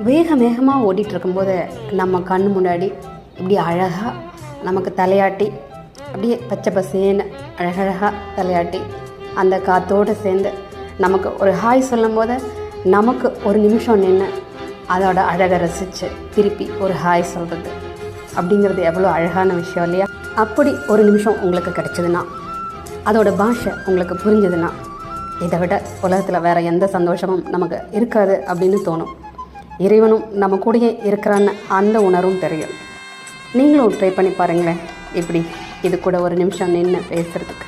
வேகமாக ஓடிட்டு இருக்கும்போது நம்ம கண் முன்னாடி இப்படி அழகாக நமக்கு தலையாட்டி அப்படியே பச்சை பசேன்னு அழகழகாக தலையாட்டி அந்த காற்றோடு சேர்ந்து நமக்கு ஒரு ஹாய் சொல்லும் போது நமக்கு ஒரு நிமிஷம் நின்று அதோட அழகை ரசித்து திருப்பி ஒரு ஹாய் சொல்கிறது அப்படிங்கிறது எவ்வளோ அழகான விஷயம் இல்லையா? அப்படி ஒரு நிமிஷம் உங்களுக்கு கிடச்சிதுன்னா, அதோட பாஷை உங்களுக்கு புரிஞ்சதுன்னா, இதை விட உலகத்தில் வேறு எந்த சந்தோஷமும் நமக்கு இருக்காது அப்படின்னு தோணும். இறைவனும் நம்ம கூடயே இருக்கிறான்னு அந்த உணர்வும் தெரியும். நீங்களும் ட்ரை பண்ணி பாருங்களேன், இப்படி இது கூட ஒரு நிமிஷம் நின்று பேசுகிறதுக்கு.